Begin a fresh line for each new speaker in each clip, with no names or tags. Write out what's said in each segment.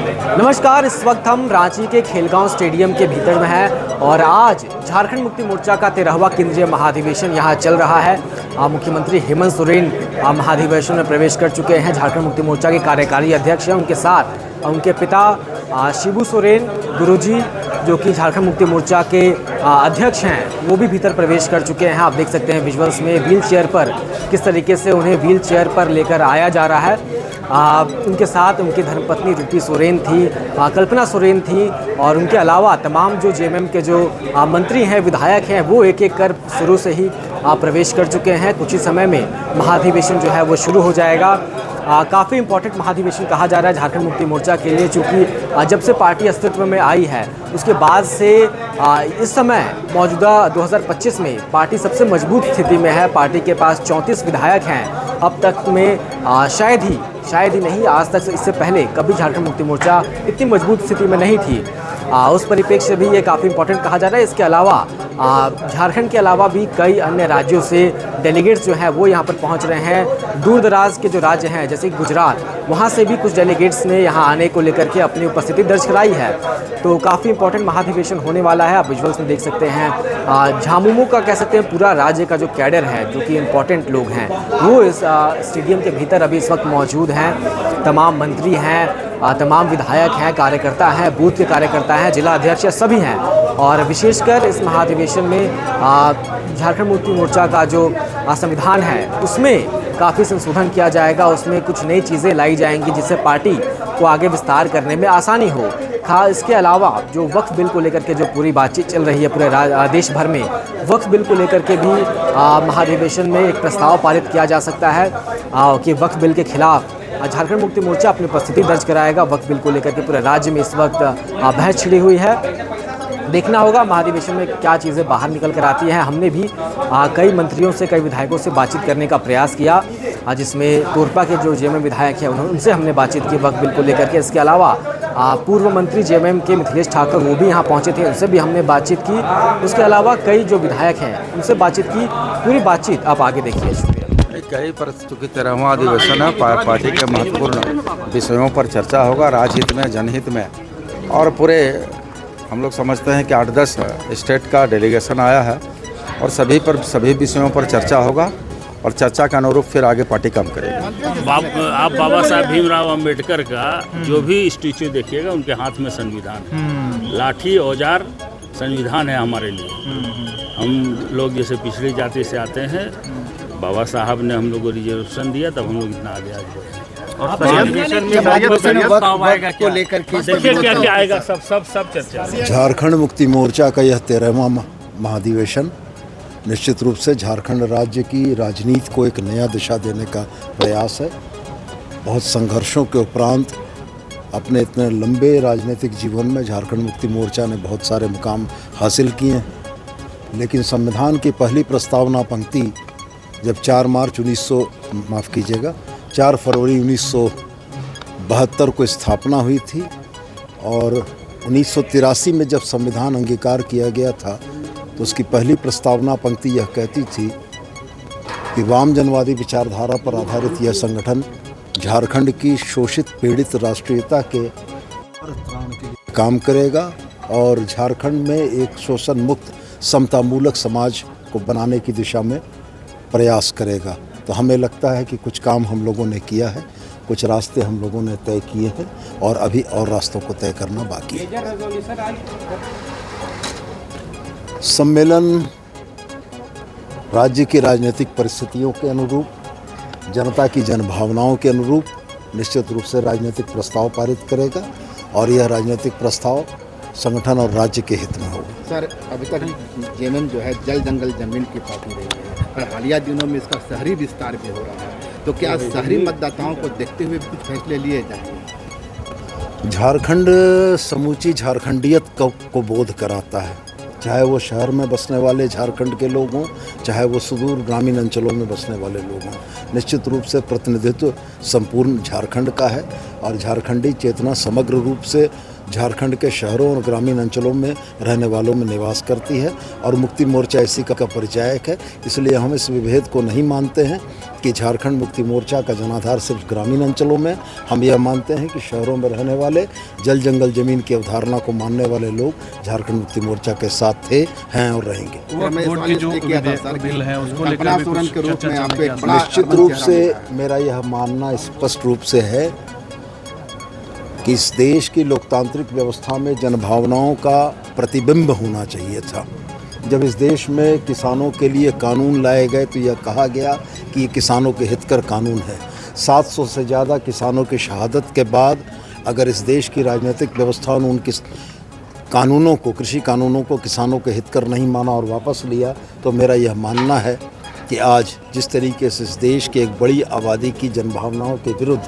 नमस्कार, इस वक्त हम रांची के खेलगांव स्टेडियम के भीतर में हैं और आज झारखंड मुक्ति मोर्चा का 13वां केंद्रीय महाधिवेशन यहां चल रहा है। मुख्यमंत्री हेमंत सोरेन महाधिवेशन में प्रवेश कर चुके हैं। झारखंड मुक्ति मोर्चा के कार्यकारी अध्यक्ष हैं, उनके साथ उनके पिता शिबू सोरेन गुरुजी जो कि झारखंड मुक्ति मोर्चा के अध्यक्ष हैं, वो भी भीतर प्रवेश कर चुके हैं। आप देख सकते हैं विजुअल्स में व्हील चेयर पर किस तरीके से उन्हें व्हील चेयर पर लेकर आया जा रहा है। उनके साथ उनकी धर्मपत्नी रितु सोरेन थी, कल्पना सोरेन थी और उनके अलावा तमाम जो जेएमएम के जो मंत्री हैं, विधायक हैं, वो एक एक कर शुरू से ही प्रवेश कर चुके हैं। कुछ ही समय में महाधिवेशन जो है वो शुरू हो जाएगा। काफ़ी इम्पोर्टेंट महाधिवेशन कहा जा रहा है झारखंड मुक्ति मोर्चा के लिए, चूँकि जब से पार्टी अस्तित्व में आई है उसके बाद से इस समय मौजूदा 2025 में पार्टी सबसे मजबूत स्थिति में है। पार्टी के पास 34 विधायक हैं। अब तक में शायद ही नहीं, आज तक इससे पहले कभी झारखंड मुक्ति मोर्चा इतनी मजबूत स्थिति में नहीं थी। उस परिप्रेक्ष्य से भी ये काफ़ी इंपॉर्टेंट कहा जा रहा है। इसके अलावा झारखंड के अलावा भी कई अन्य राज्यों से डेलीगेट्स जो हैं वो यहाँ पर पहुँच रहे हैं। दूर दराज के जो राज्य हैं जैसे गुजरात, वहाँ से भी कुछ डेलीगेट्स ने यहाँ आने को लेकर के अपनी उपस्थिति दर्ज कराई है। तो काफ़ी इंपॉर्टेंट महाधिवेशन होने वाला है। आप विजुअल्स में देख सकते हैं झामुमो का कह सकते हैं पूरा राज्य का जो कैडर है, जो कि इम्पोर्टेंट लोग हैं, वो इस स्टेडियम के भीतर अभी इस वक्त मौजूद हैं। तमाम मंत्री हैं, तमाम विधायक हैं, कार्यकर्ता हैं, बूथ के कार्यकर्ता हैं, जिला अध्यक्ष सभी हैं। और विशेषकर इस महाधिवेशन में झारखंड मुक्ति मोर्चा का जो संविधान है उसमें काफ़ी संशोधन किया जाएगा। उसमें कुछ नई चीज़ें लाई जाएंगी जिससे पार्टी को आगे विस्तार करने में आसानी हो। इसके अलावा जो वक्फ बिल को लेकर के जो पूरी बातचीत चल रही है पूरे देश भर में, वक्फ बिल को लेकर के भी महाधिवेशन में एक प्रस्ताव पारित किया जा सकता है कि वक्फ बिल के खिलाफ झारखंड मुक्ति मोर्चा अपनी उपस्थिति दर्ज कराएगा। वक्फ बिल को लेकर के पूरे राज्य में इस वक्त बहस छिड़ी हुई है। देखना होगा महाधिवेशन में क्या चीज़ें बाहर निकल कर आती हैं। हमने भी कई मंत्रियों से, कई विधायकों से बातचीत करने का प्रयास किया, जिसमें तोरपा के जो जेएमएम विधायक हैं उनसे हमने बातचीत की वक्फ बिल को लेकर के। इसके अलावा पूर्व मंत्री जेएमएम के मिथिलेश ठाकुर वो भी यहाँ पहुँचे थे, उनसे भी हमने बातचीत की। उसके अलावा कई जो विधायक हैं उनसे बातचीत की। पूरी बातचीत आप आगे देखिए। शुक्रिया।
कई परिस्थितियों की 13वां अधिवेशन है। पार्टी के महत्वपूर्ण विषयों पर चर्चा होगा, राजहित में, जनहित में। और पूरे हम लोग समझते हैं कि 8-10 स्टेट का डेलीगेशन आया है और सभी विषयों पर चर्चा होगा और चर्चा के अनुरूप फिर आगे पार्टी काम करेगी।
आप बाबा साहब भीमराव अंबेडकर का जो भी स्टैच्यू देखिएगा, उनके हाथ में संविधान, लाठी औजार संविधान है हमारे लिए। हम लोग जैसे पिछड़ी जाति से आते हैं, बाबा साहब ने हम लोग को रिजर्वेशन दिया, तब हम लोग इतना आगे आए। देखिए क्या क्या आएगा, सब चर्चा।
झारखंड मुक्ति मोर्चा का यह 13वां महाधिवेशन निश्चित रूप से झारखंड राज्य की राजनीति को एक नया दिशा देने का प्रयास है। बहुत संघर्षों के उपरांत अपने इतने लंबे राजनीतिक जीवन में झारखंड मुक्ति मोर्चा ने बहुत सारे मुकाम हासिल किए हैं, लेकिन संविधान की पहली प्रस्तावना पंक्ति जब 4 फरवरी 1972 को स्थापना हुई थी और 1983 में जब संविधान अंगीकार किया गया था तो उसकी पहली प्रस्तावना पंक्ति यह कहती थी कि वाम जनवादी विचारधारा पर आधारित यह संगठन झारखंड की शोषित पीड़ित राष्ट्रीयता के काम करेगा और झारखंड में एक शोषण मुक्त समतामूलक समाज को बनाने की दिशा में प्रयास करेगा। तो हमें लगता है कि कुछ काम हम लोगों ने किया है, कुछ रास्ते हम लोगों ने तय किए हैं और अभी और रास्तों को तय करना बाकी है। सम्मेलन राज्य की राजनीतिक परिस्थितियों के अनुरूप, जनता की जनभावनाओं के अनुरूप निश्चित रूप से राजनीतिक प्रस्ताव पारित करेगा और यह राजनीतिक प्रस्ताव संगठन और राज्य के हित में होगा।
सर, अभी तक जेएमएम जो है जल जंगल जमीन की पार्टी रही है और हालिया दिनों में इसका शहरी विस्तार भी हो रहा है, तो क्या शहरी मतदाताओं को देखते हुए कुछ फैसले लिए जाएंगे?
झारखंड समूची झारखंडियत को बोध कराता है, चाहे वो शहर में बसने वाले झारखंड के लोग हों, चाहे वो सुदूर ग्रामीण अंचलों में बसने वाले लोग हों। निश्चित रूप से प्रतिनिधित्व संपूर्ण झारखंड का है और झारखंडी चेतना समग्र रूप से झारखंड के शहरों और ग्रामीण अंचलों में रहने वालों में निवास करती है और मुक्ति मोर्चा इसी का परिचायक है। इसलिए हम इस विभेद को नहीं मानते हैं कि झारखंड मुक्ति मोर्चा का जनाधार सिर्फ ग्रामीण अंचलों में। हम यह मानते हैं कि शहरों में रहने वाले जल जंगल जमीन की अवधारणा को मानने वाले लोग झारखंड मुक्ति मोर्चा के साथ थे, हैं और रहेंगे। निश्चित रूप से मेरा यह मानना स्पष्ट रूप से है कि इस देश की लोकतांत्रिक व्यवस्था में जनभावनाओं का प्रतिबिंब होना चाहिए था। जब इस देश में किसानों के लिए कानून लाए गए तो यह कहा गया कि ये किसानों के हितकर कानून है। 700 से ज़्यादा किसानों की शहादत के बाद अगर इस देश की राजनीतिक व्यवस्था ने उनके कानूनों को, कृषि कानूनों को किसानों के हितकर नहीं माना और वापस लिया, तो मेरा यह मानना है कि आज जिस तरीके से इस देश के एक बड़ी आबादी की जनभावनाओं के विरुद्ध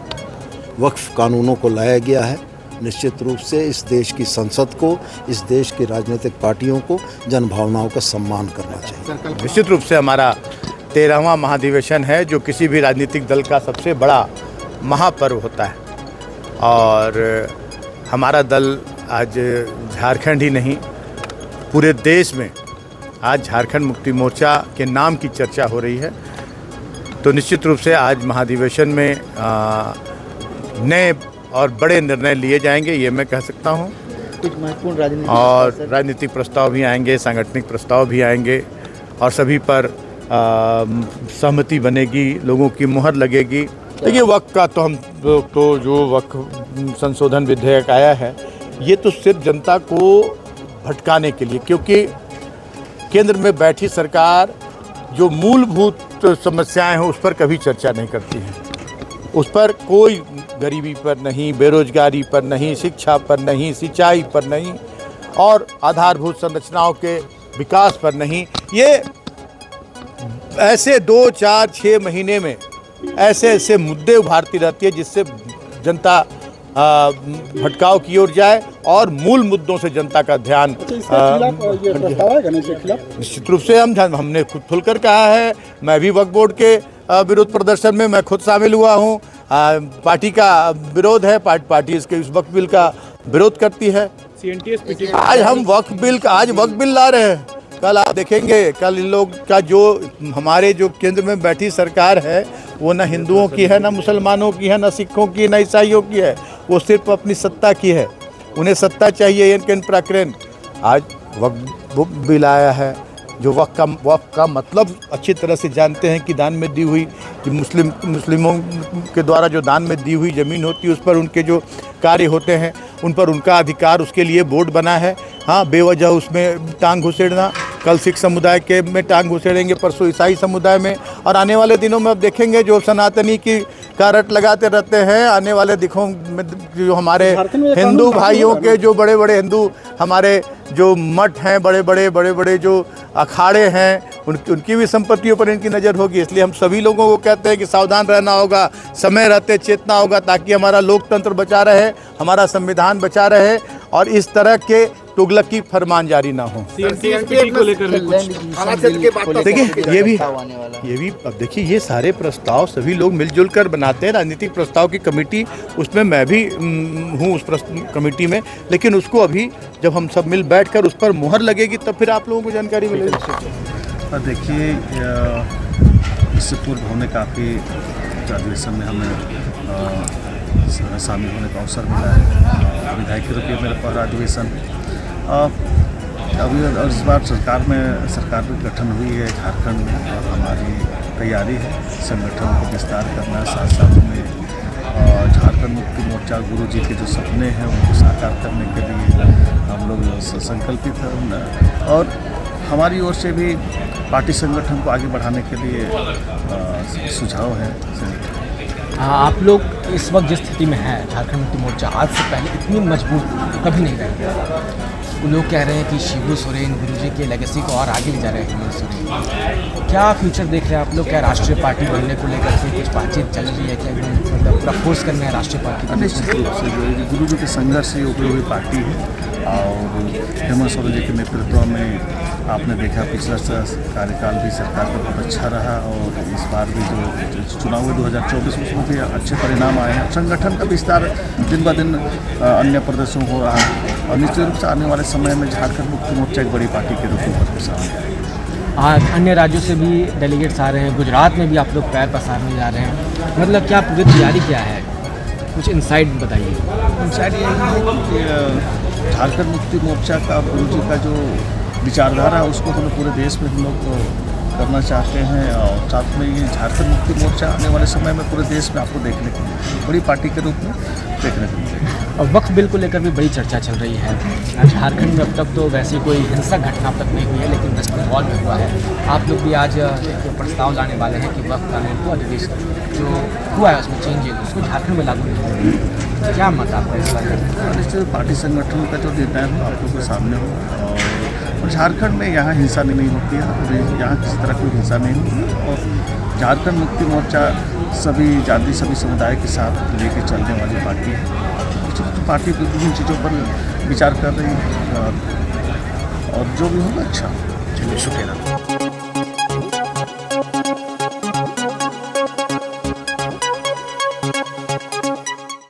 वक्फ कानूनों को लाया गया है, निश्चित रूप से इस देश की संसद को, इस देश की राजनीतिक पार्टियों को जनभावनाओं का सम्मान करना चाहिए।
निश्चित रूप से हमारा 13वां महाधिवेशन है जो किसी भी राजनीतिक दल का सबसे बड़ा महापर्व होता है और हमारा दल आज झारखंड ही नहीं पूरे देश में आज झारखंड मुक्ति मोर्चा के नाम की चर्चा हो रही है। तो निश्चित रूप से आज महाधिवेशन में नए और बड़े निर्णय लिए जाएंगे, ये मैं कह सकता हूँ।
कुछ महत्वपूर्ण
राजनीतिक प्रस्ताव भी आएंगे, सांगठनिक प्रस्ताव भी आएंगे और सभी पर सहमति बनेगी, लोगों की मुहर लगेगी। देखिए वक्फ का तो जो वक्फ संशोधन विधेयक आया है ये तो सिर्फ जनता को भटकाने के लिए, क्योंकि केंद्र में बैठी सरकार जो मूलभूत समस्याएं हैं उस पर कभी चर्चा नहीं करती है। उस पर कोई गरीबी पर नहीं, बेरोजगारी पर नहीं, शिक्षा पर नहीं, सिंचाई पर नहीं और आधारभूत संरचनाओं के विकास पर नहीं। ये ऐसे 2, 4, 6 महीने में ऐसे मुद्दे उभारती रहती है जिससे जनता भटकाव की ओर जाए और मूल मुद्दों से जनता का ध्यान निश्चित रूप से हमने खुद खुलकर कहा है। मैं भी वक्फ बोर्ड के विरोध प्रदर्शन में मैं खुद शामिल हुआ हूँ। पार्टी का विरोध है, पार्टी इसके इस वक्फ बिल का विरोध करती है। आज हम वक्फ बिल ला रहे हैं। कल आप देखेंगे, कल इन लोग का जो हमारे जो केंद्र में बैठी सरकार है वो ना हिंदुओं की है, ना मुसलमानों की है, ना सिखों की, ना ईसाइयों की है, वो सिर्फ अपनी सत्ता की है। उन्हें सत्ता चाहिए इनके प्रकरण। आज वक्फ बिल आया है जो वक्फ का मतलब अच्छी तरह से जानते हैं कि दान में दी हुई कि मुस्लिमों के द्वारा जो दान में दी हुई ज़मीन होती है उस पर उनके जो कार्य होते हैं उन पर उनका अधिकार, उसके लिए बोर्ड बना है। हाँ, बेवजह उसमें टांग घुसेड़ना, कल सिख समुदाय के में टांग घुसेड़ेंगे, परसों ईसाई समुदाय में, और आने वाले दिनों में अब देखेंगे जो सनातनी की कारट लगाते रहते हैं। आने वाले दिनों में जो हमारे हिंदू भाइयों के जो बड़े बड़े हिंदू हमारे जो मठ हैं, बड़े बड़े जो अखाड़े हैं, उनकी भी संपत्तियों पर इनकी नज़र होगी। इसलिए हम सभी लोगों को कहते हैं कि सावधान रहना होगा, समय रहते चेतना होगा, ताकि हमारा लोकतंत्र बचा रहे, हमारा संविधान बचा रहे और इस तरह के तुगलकी फरमान जारी ना हो।
देखिए
ये भी अब देखिए ये सारे प्रस्ताव सभी लोग मिलजुल कर बनाते हैं। राजनीतिक प्रस्ताव की कमेटी, उसमें मैं भी हूँ उस कमेटी में, लेकिन उसको अभी जब हम सब मिल बैठकर उस पर मुहर लगेगी तब फिर आप लोगों को जानकारी मिलेगी।
देखिए इससे पूर्व हमने काफ़ी अधिवेशन में हमें शामिल होने का अवसर मिला है। विधायक के रूप में मेरा पहला अधिवेशन अभी, और इस बार सरकार की गठन हुई है झारखंड में और हमारी तैयारी है संगठन को विस्तार करना, साथ साथ में झारखंड मुक्ति मोर्चा गुरु जी के जो सपने हैं उनको साकार करने के लिए हम लोग संकल्पित हैं और हमारी ओर से भी पार्टी संगठन को आगे बढ़ाने के लिए सुझाव है।
आप लोग इस वक्त जिस स्थिति में है, झारखंड मुक्ति मोर्चा आज से पहले इतनी मजबूत कभी नहीं रही। लोग कह रहे हैं कि शिबू सोरेन गुरुजी के लेगेसी को और आगे ले जा रहे हैं हेमंत सोरेन। क्या फ्यूचर देख रहे हैं आप लोग? क्या राष्ट्रीय पार्टी बनने को लेकर के कुछ बातचीत चल रही है? क्या एकदम मतलब पूरा फोर्स करना है राष्ट्रीय पार्टी को?
निश्चित रूप से जो है गुरु जी के संघर्ष से उपरी हुई पार्टी है और हेमंत सोरेन जी के नेतृत्व में आपने देखा पिछला कार्यकाल भी सरकार का बहुत अच्छा रहा और इस बार भी जो चुनाव हुए 2024 में उसमें भी अच्छे परिणाम आए हैं। संगठन का विस्तार दिन ब दिन अन्य प्रदेशों हो रहा है और निश्चित रूप से आने वाले समय में झारखंड मुक्ति मोर्चा एक बड़ी पार्टी के रूप में उभर के सामने आएगी।
अन्य राज्यों से भी डेलीगेट्स आ रहे हैं, गुजरात में भी आप लोग पैर पसारने जा रहे हैं, मतलब क्या पूरी तैयारी क्या है? कुछ इंसाइट बताइए।
इंसाइट यही है कि झारखंड मुक्ति मोर्चा का गुरु जी का जो विचारधारा है उसको हम लोग पूरे देश में हम लोग करना चाहते हैं और साथ में ये झारखंड मुक्ति मोर्चा आने वाले समय में पूरे देश में आपको देखने को मिलेगी, बड़ी पार्टी के रूप में देखने को मिलेगी।
और वक्फ बिल को लेकर भी बड़ी चर्चा चल रही है। झारखंड में अब तक तो वैसी कोई हिंसक घटना अब तक नहीं हुई है, लेकिन वेस्ट बंगाल में हुआ है। आप लोग भी आज एक प्रस्ताव लाने वाले हैं कि वक्फ कानून को अधिवेशन जो हुआ है उसमें चेंजेस उसको झारखंड में लागू नहीं होगा। क्या मत आपका इस बारे में?
निश्चित पार्टी संगठन का जो निर्णय हो आप लोगों के सामने हो और झारखंड में यहाँ हिंसा नहीं होती है और यहाँ किसी तरह कोई हिंसा नहीं होती और झारखंड मुक्ति मोर्चा सभी जाति सभी समुदाय के साथ लेके चलने वाली पार्टी है। पार्टी विभिन्न चीज़ों पर विचार कर रही है और जो भी होगा अच्छा।
चलिए शुक्रिया।